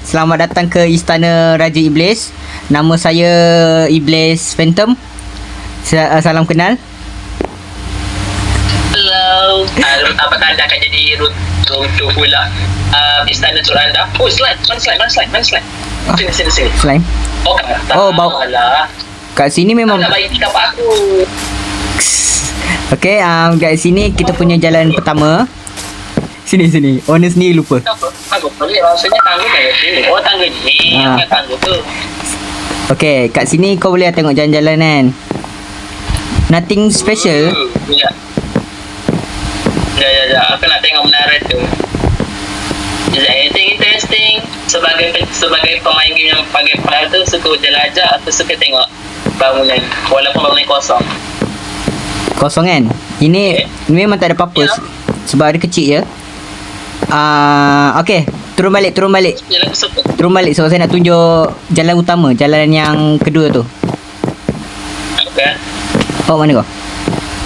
Selamat datang ke Istana Raja Iblis. Nama saya Iblis Phantom. Salam kenal. Hello. Apakah anda akan jadi runtuh pula Istana Tok anda? Oh, slide. Mana slide? Sini. Slime. Oh, kata. Oh, bau. Alah. Kat sini memang. Tak bagi tapak aku. Okay, kat sini kita punya jalan pertama. Sini. Owner sendiri lupa. Aku pelik rasanya tangga kat sini. Oh, tangga ni. Yang tangga tu. Okay, kat sini kau boleh tengok jalan-jalan kan. Nothing special. Ya. Aku nak tengok menara tu. Is there anything interesting? Sebagai pemain game yang pakai file tu, suka jelajah atau suka tengok bangunan walaupun bangunan kosong. Kosong kan. Ini memang tak ada apa-apa sebab dia kecil je. Okay, turun balik. Jalan kesepak. Turun balik sebab saya nak tunjuk jalan utama, jalan yang kedua tu. Okay. Oh, mana kau?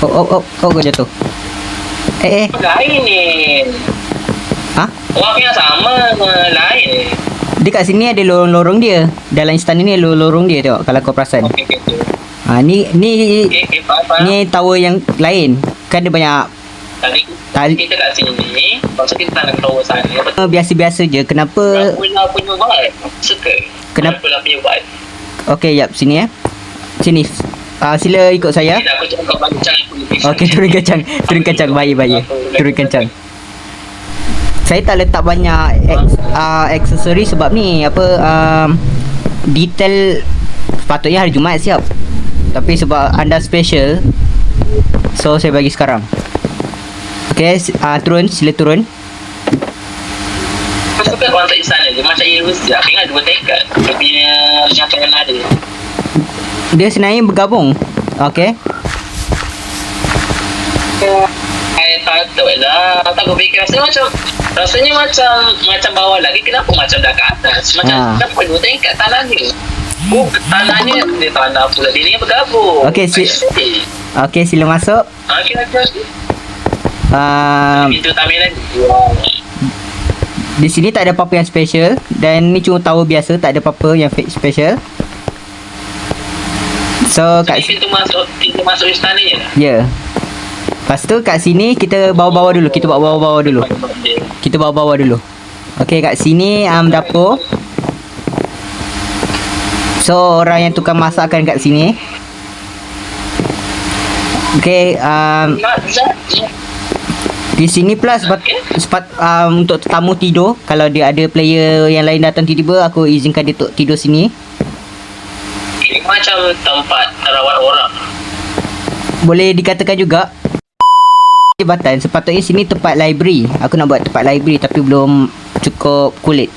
Oh, kau jatuh. Lain ni. Ha? Orang yang sama, lain. Dia kat sini ada lorong-lorong dia. Dalam istana ni ada lorong dia tengok kalau kau perasan. Okay. Ni Faham. ni tower yang lain. Kan dia banyak Tadi kita kat sini, maksud kita tak nak tower sana. biasa-biasa je. Kenapa? Pula punya vibe. Suka. Kenapa? Pula punya vibe. Okey, jap sini Sini. Sila ikut saya. Aku cakap kau bancang aku lebih. Okey, turun kacang. Baik. Turun kacang. Saya tak letak banyak aksesori sebab ni detail sepatutnya hari Jumaat siap. Tapi sebab anda special, so saya bagi sekarang. Okey, sila turun. Aku suka konsep istana je macam universiti. Aku ingat dua tekad. Dia punya kenyataan ada. Dia sebenarnya bergabung. Okey. Saya tak tahu lah. Tak aku fikir rasanya macam bawah lagi. Kenapa macam dah ke atas? Macam kenapa dua tingkat tanahnya? Oh, tanahnya dia tanah pula. Dia ni bergabung. Okey, okey, sila masuk. Okey. Pintu tamilan. Di sini tak ada apa-apa yang special dan ni cuma tower biasa, tak ada apa-apa yang special. So kat pintu masuk istana je. Ya. Lepas tu kat sini kita bawa-bawa dulu. Kita bawa-bawa dulu. Okey, kat sini dapur. So orang yang tukang masakkan kat sini. Okey, di sini plus untuk tetamu tidur. Kalau dia ada player yang lain datang tiba-tiba, aku izinkan dia untuk tidur sini. Ini macam tempat rawat orang. Boleh dikatakan juga jabatan. Sepatutnya sini tempat library. Aku nak buat tempat library tapi belum cukup kulit.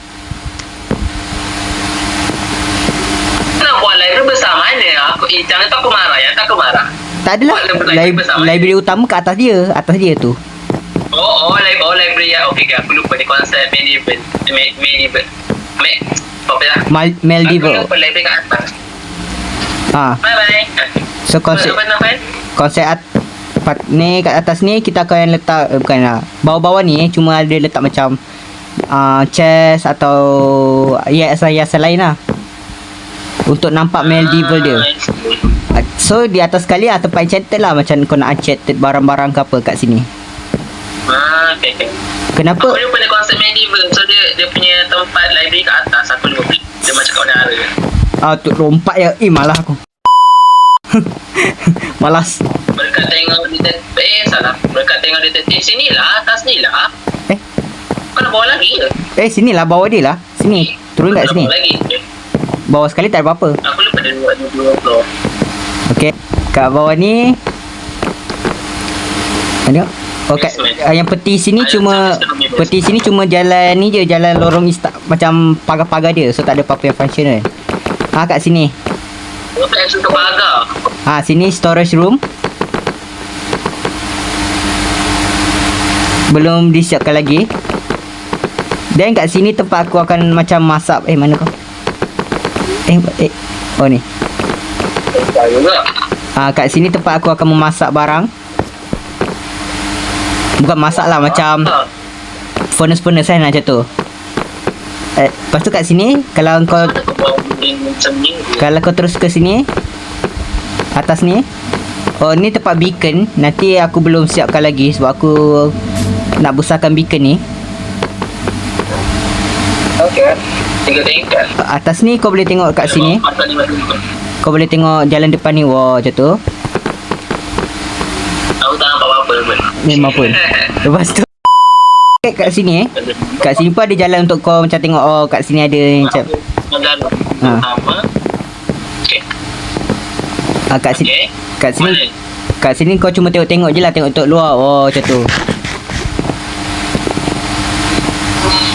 Nak buat library besar mana? Jangan tak aku marah. Tak adalah. Library utama kat atas dia tu. Oh, library ya. Okey, aku lupa ni konsep medieval. Apa ya? Medieval. Aku lupa library kat atas. Bye. So konsep ni kat atas ni kita akan letak bawah-bawah ni cuma ada letak macam chest atau hiasan lain lah untuk nampak medieval dia. So di atas sekali tempat enchanted lah, macam kau nak enchanted barang-barang ke apa kat sini. Okay. Kenapa? Aku lupa dia konsep medieval. So dia punya tempat library kat atas. Aku lupa. Dia macam kat menara. Tu lompat ya. Malah aku. Malas. Berkat tengok detektif. Sinilah, atas ni lah. Kau nak bawa lagi ke? Sinilah bawah dia lah. Sini. Turun kat sini. Lagi. Bawah sekali tak ada apa-apa. Aku lupa dia dua floor. Okey. Kat bawah ni. Tengok. Yang peti sini cuma jalan ni je, jalan lorong macam pagar-pagar dia. So tak ada apa-apa yang functional. Kat sini. Tak suka pagar. Sini storage room. Belum disiapkan lagi. Dan kat sini tempat aku akan macam masak. Mana kau? Oh ni. Kat sini tempat aku akan memasak barang. Bukan masak lah, macam furnace-furnace kan macam tu. Lepas tu kat sini, kalau kau Aku bawa benda macam ni. kalau kau terus ke sini, atas ni. Oh, ni tempat beacon. Nanti aku belum siapkan lagi sebab aku nak besarkan beacon ni. Okay. 3 tingkat. Atas ni kau boleh tengok kat sini. Pasal 5 tingkat. Kau boleh tengok jalan depan ni. Wah, macam tu. Aku tak nampak apa-apa pun. Memang pun. Lepas tu kat sini kat sini pun ada jalan untuk kau macam tengok, oh kat sini ada macam Jalan Ha. pertama. Okay. kat sini Okay. kat sini Boleh. kat sini kau cuma tengok-tengok je lah, tengok luar. Oh, macam tu.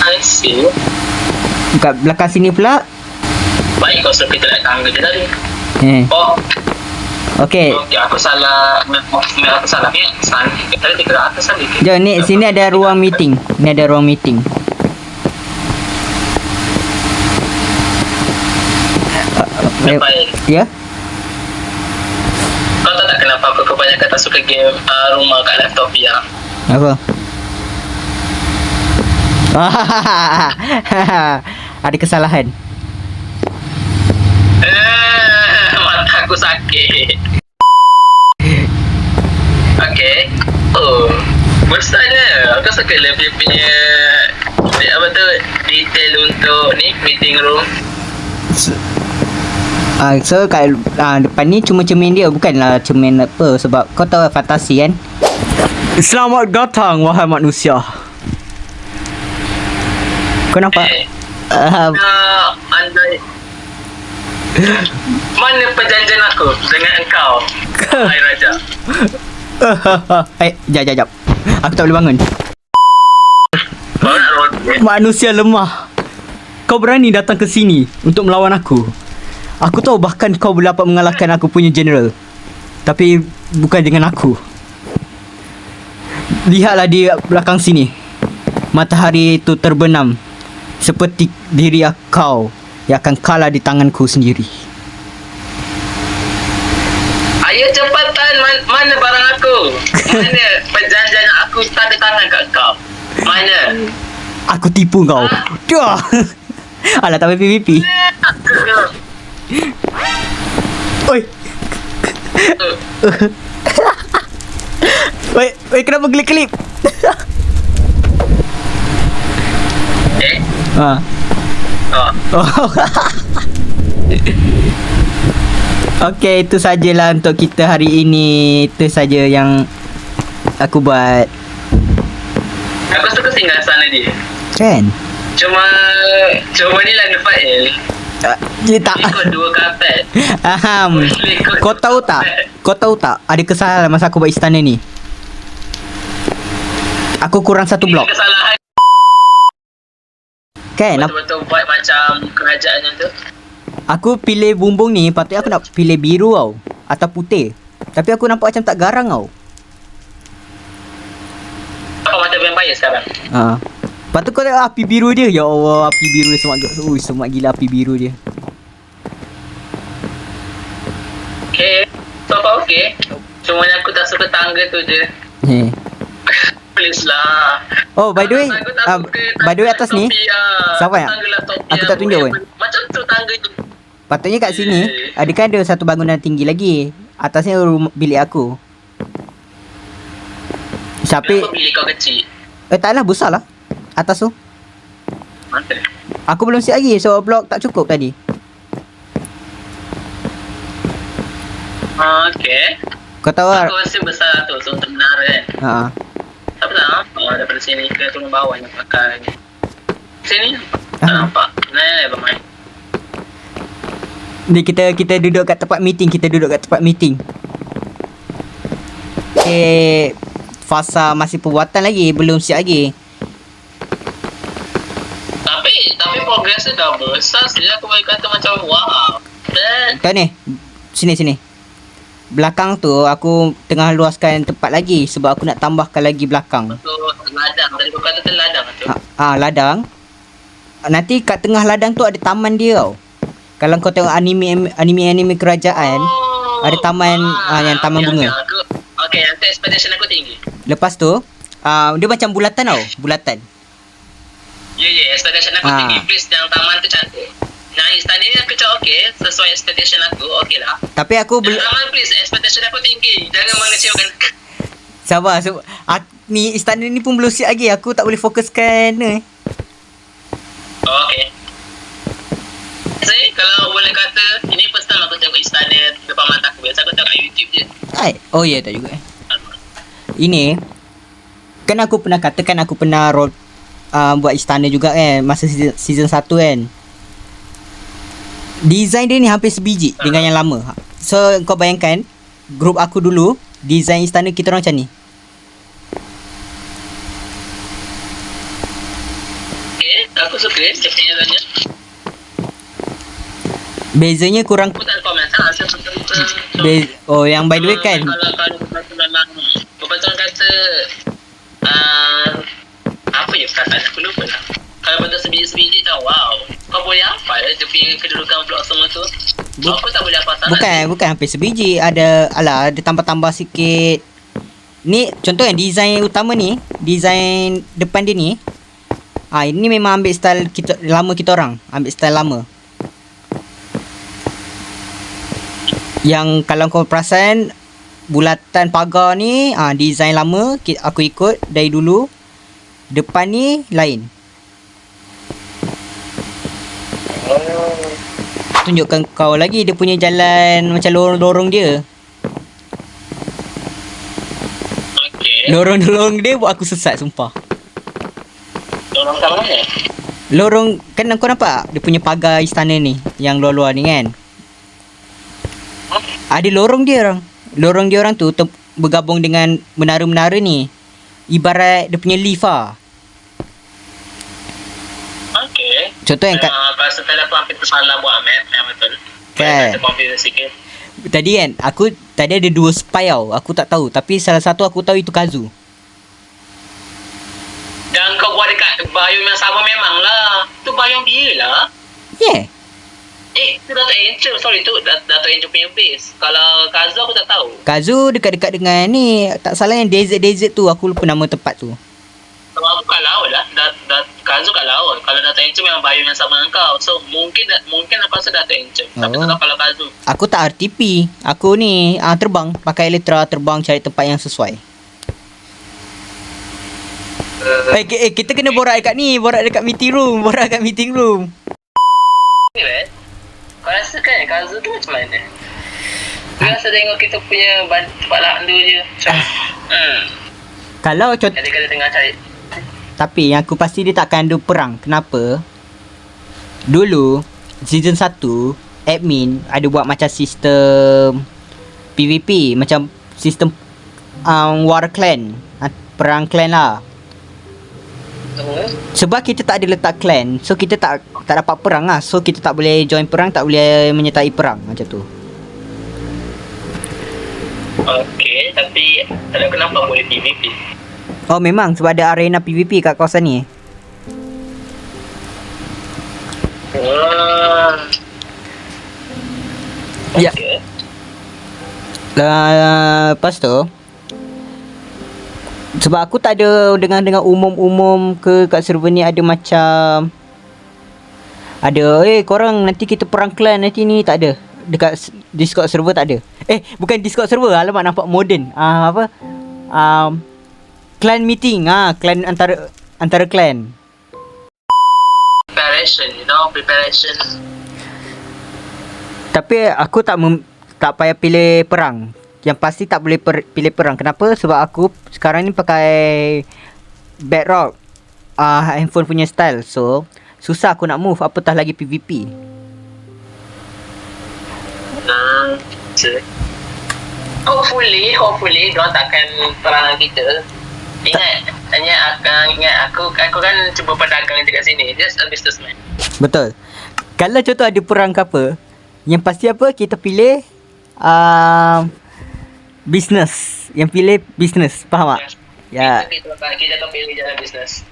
I see. Kat belakang sini pula. Baik kau suruh kita naik tangga je tadi. Oh, Okey. okay, aku salah. Aku salah ni. Tadi kita ke atas tadi. Jom ni, sini ada ruang meeting. Ni ada ruang meeting. Baik. Ya? Kau tahu tak kenapa aku kebanyakan tak suka game rumah kat laptop ya? Apa? Ada kesalahan. Mata aku sakit. Okay. Oh, bestanya. Aku suka lebih punya apa tu detail untuk ni meeting room. So kat depan ni cuma cermin dia, bukanlah cermin apa, sebab kau tahu fantasi kan. Selamat datang wahai manusia. Kau nampak? Andai mana perjanjian aku dengan engkau, hai Raja? Jap. Aku tak boleh bangun. Kau nak roll Manusia lemah. Kau berani datang ke sini untuk melawan aku. Aku tahu bahkan kau boleh dapat mengalahkan aku punya general. Tapi bukan dengan aku. Lihatlah di belakang sini. Matahari itu terbenam seperti diri kau yang akan kalah di tanganku sendiri. Ayo cepatan, mana barang aku? Mana perjanjian aku tanda tangan kat kau? Mana? Aku tipu kau. Dah. Alah, tak PVP. Oi. Oi, kenapa kelip-kelip? Ha. Oh. Oh. Okey, itu sajalah untuk kita hari ini. Itu saja yang aku buat. Aku suka singgah sana dia. Kan? Cuma ni lah the file. Dia tak. Ikut 2 karpet. Kau tahu tak? Kau tahu tak? Ada kesalahan masa aku buat istana ni. Aku kurang 1 blok. Kesalahan. Kan? Betul-betul buat macam kerajaan yang tu. Aku pilih bumbung ni, patutnya aku nak pilih biru tau. Atau putih. Tapi aku nampak macam tak garang tau. Apa mata vampire sekarang? Ha. Lepas tu kau tengok api biru dia. Ya Allah, api biru dia semak gila api biru dia. Okay. So far okay. Cuma yang aku tak suka tangga tu je. Please lah. Oh, by the way, Aku tak suka by the way atas ni, siapa yang? Tangga laptop Aku tak tunjuk pun. Macam tu tangga tu. Patutnya kat sini, ada kan ada satu bangunan tinggi lagi. Atasnya bilik aku. Siapa? Kenapa bilik kau kecil? Taklah, besar lah. Atas tu. Mana? Aku belum siap lagi, so blok tak cukup tadi. Okay. Kau tahu Aku rasa besar tu, so untuk menara kan. Ha. Tapi tak nampak daripada sini ke turun bawah yang pakai ni. Sini tak nampak. Nah, bermain. Ni kita duduk kat tempat meeting, Okay, fasa masih perbuatan lagi, belum siap lagi. Tapi progresnya dah besar sih. Aku boleh kata macam wow. Kau ni, sini. Belakang tu aku tengah luaskan tempat lagi sebab aku nak tambahkan lagi belakang. Betul, ladang. Tadi kau kata tu ladang tu. Ladang. Nanti kat tengah ladang tu ada taman dia tau. Kalau kau tengok anime kerajaan, ada taman yang taman bunga. Okay, nanti expectation aku tinggi. Lepas tu, dia macam bulatan tau, bulatan. Expectation aku tinggi. Please, yang taman tu cantik. Nah, istana ni aku cakap okay, sesuai expectation aku, okay lah. Tapi aku Yang taman please, expectation aku tinggi. Jangan mengecewakan. sabar. Ni istana ni pun belum siap lagi. Aku tak boleh fokuskan ni. Okay. Saya kalau boleh kata, ini first time aku tengok istana depan mata aku. Biasa aku tengok kat YouTube je. Oh ya, tak juga. Ini kan aku pernah katakan aku pernah buat istana juga kan masa season 1 kan. Design dia ni hampir sebiji dengan yang lama. So kau bayangkan grup aku dulu, design istana kita orang macam ni. Okay, aku suka dia punya tanya. Bezanya kurang Aku tak komen sangat. Saya betul-betul. oh yang by the way kan. Kalau memang betul kata apa ya perkataan aku lupa lah. Kalau betul sebiji-sebiji tau, wow. Kau boleh apa ya dia punya kedudukan blok semua tu? Aku tak boleh apa sangat. Bukan hampir sebiji. Ada tambah-tambah sikit. Ni contoh yang design utama ni, design depan dia ni. Ini memang ambil style kita orang, ambil style lama. Yang kalau kau perasan bulatan pagar ni design lama aku ikut dari dulu. Depan ni lain. Tunjukkan kau lagi dia punya jalan macam lorong-lorong dia. Okay. Lorong-lorong dia buat aku sesat sumpah. Lorong kat mana? Lorong kan kau nampak dia punya pagar istana ni yang luar-luar ni kan. Ada lorong dia orang. Lorong dia orang tu bergabung dengan menara-menara ni. Ibarat dia punya lift lah. Okay. Contoh yang kat Pasal tadi aku hampir tersalah buat map. Yang betul. Kan. Ada confusing sikit. tadi kan tadi ada 2 spy tau. Aku tak tahu tapi salah satu aku tahu itu Kazu. Dan kau buat dekat biome yang sama memang lah. Tu biome dia lah. Yeah. Tu Dato' Angel. Sorry, tu Dato' Angel punya base. Kalau Kazu aku tak tahu. Kazu dekat-dekat dengan ni. Tak salah yang desert tu. Aku lupa nama tempat tu. Kalau aku kat laut lah. Kazu kat laut. Kalau Dato' Angel memang biome yang sama dengan kau. So mungkin aku rasa Dato' Angel. Tapi tak tahu kalau Kazu. Aku tak RTP. Aku ni terbang. Pakai Elytra terbang cari tempat yang sesuai. Kita kena borak dekat ni. Borak dekat meeting room. Ni kan? Kau rasa kan Kazu tu macam mana? Kau rasa tengok kita punya tempat landu je. Kalau contoh Jadi kena tengah cari. tapi yang aku pasti dia takkan ada perang. Kenapa? Dulu season 1 admin ada buat macam sistem PVP, macam sistem war clan, perang clan lah. Sebab kita tak ada letak clan, so kita tak dapat perang lah. So kita tak boleh join perang, tak boleh menyertai perang macam tu. Okay, tapi tak tahu kenapa boleh PVP. Oh memang sebab ada arena PVP kat kawasan ni. Ya. Okay. Lepas tu sebab aku tak ada dengan umum ke kat server ni ada macam ada korang nanti kita perang clan nanti ni, tak ada. Dekat Discord server tak ada. Bukan Discord server, alamak nampak modern. Clan meeting, clan antara clan. Preparation. Tapi aku tak payah pilih perang. Yang pasti tak boleh pilih perang. Kenapa? Sebab aku sekarang ni pakai Bedrock handphone punya style. So susah aku nak move, apatah lagi PVP. Hopefully diorang takkan perang kita. Ingat aku kan cuba pedagang dekat sini. Just a businessman. Betul. Kalau contoh ada perang ke apa, yang pasti apa, kita pilih business. Yang pilih business, faham tak? Ya. Kita akan pilih jalan bisnes.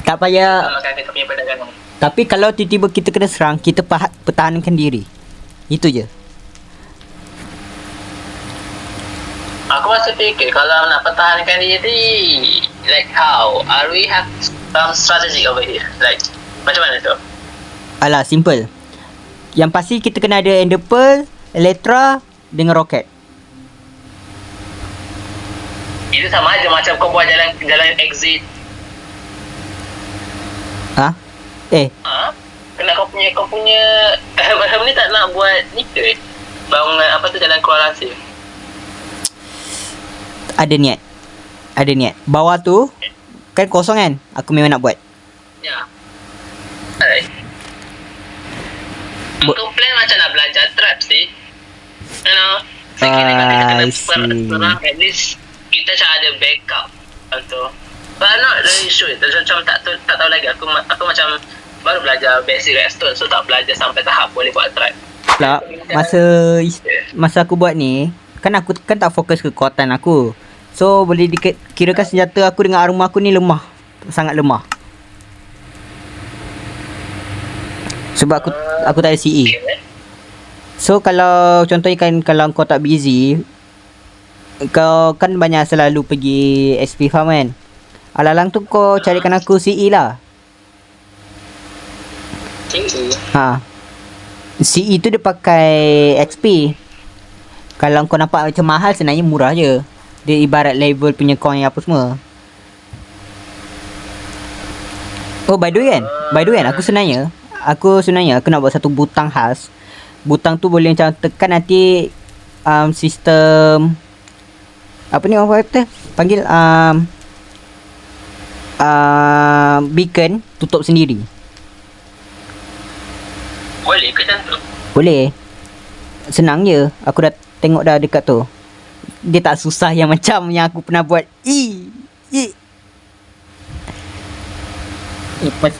Tak payah. Kita punya perdagangan. Tapi kalau tiba-tiba kita kena serang, kita pertahankan diri. Itu je. Aku masih fikir kalau nak pertahankan diri, like how? Are we have Some strategy over here. Like, macam mana tu? Alah, simple. Yang pasti kita kena ada Ender Pearl, Elytra dengan Rocket. Itu sama aja macam kau buat jalan exit. Ha? Ha? Kena kau punya macam ni tak nak buat ni ke? Bangunan apa tu jalan keluar rahsia. Ada niat. Bawah tu kan kosong kan? Aku memang nak buat. Ya. Alright. Aku plan macam nak belajar trap sih. You know. Sekiranya kata kita kena perang, at least kita macam ada backup tu. But I'm not really sure. Macam tak tahu lagi. Aku macam baru belajar basic redstone, so tak belajar sampai tahap boleh buat trap. Pula masa aku buat ni, kan aku kan tak fokus ke kekuatan aku. So boleh kirakan senjata aku dengan armor aku ni lemah. Sangat lemah. Sebab aku tak ada CE. So kalau contohnya kan kalau kau tak busy, kau kan banyak selalu pergi XP farm kan. Alang-alang tu kau carikan aku CE lah. Ha. CE tu dia pakai XP. Kalau kau nampak macam mahal, sebenarnya murah je. Dia ibarat level punya coin apa semua. Oh, by the way kan, aku sebenarnya aku nak buat satu butang khas. Butang tu boleh macam tekan nanti sistem apa ni orang kata? Panggil beacon tutup sendiri. Boleh ke macam tu? Boleh. Senang je. Aku dah tengok dah dekat tu. Dia tak susah yang macam yang aku pernah buat. Lepas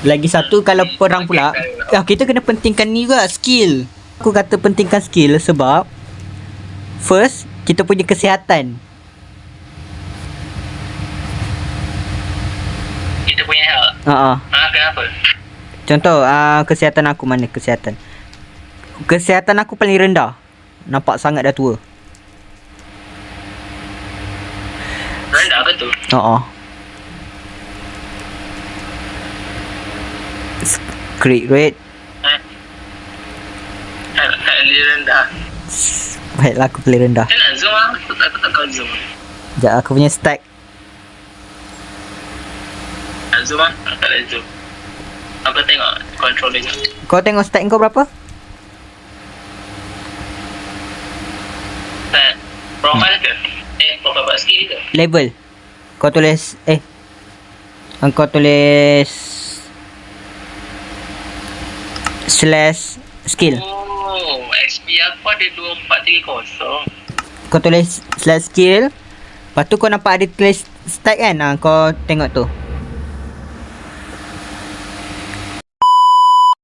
lagi satu kalau perang pula, kita kena pentingkan ni juga, skill. Aku kata pentingkan skill sebab first, kita punya kesihatan. Kita punya health. Kenapa? Contoh, kesihatan aku mana kesihatan? Kesihatan aku paling rendah. Nampak sangat dah tua. Rendah ke tu? Crit rate. Dia rendah. Baiklah, aku paling rendah. Macam nak zoom lah? Aku tak kau zoom. Sekejap, aku punya stack. Nak zoom lah? Tak boleh zoom. Aku tengok controller je. Kau tengok stack kau berapa? Profile ke? Profile buat skill ke? Level. Kau tulis kau tulis slash skill. Oh, XP aku ada 2430. Kau tulis slash skill. Lepas tu kau nampak ada tulis stack kan? Kau tengok tu.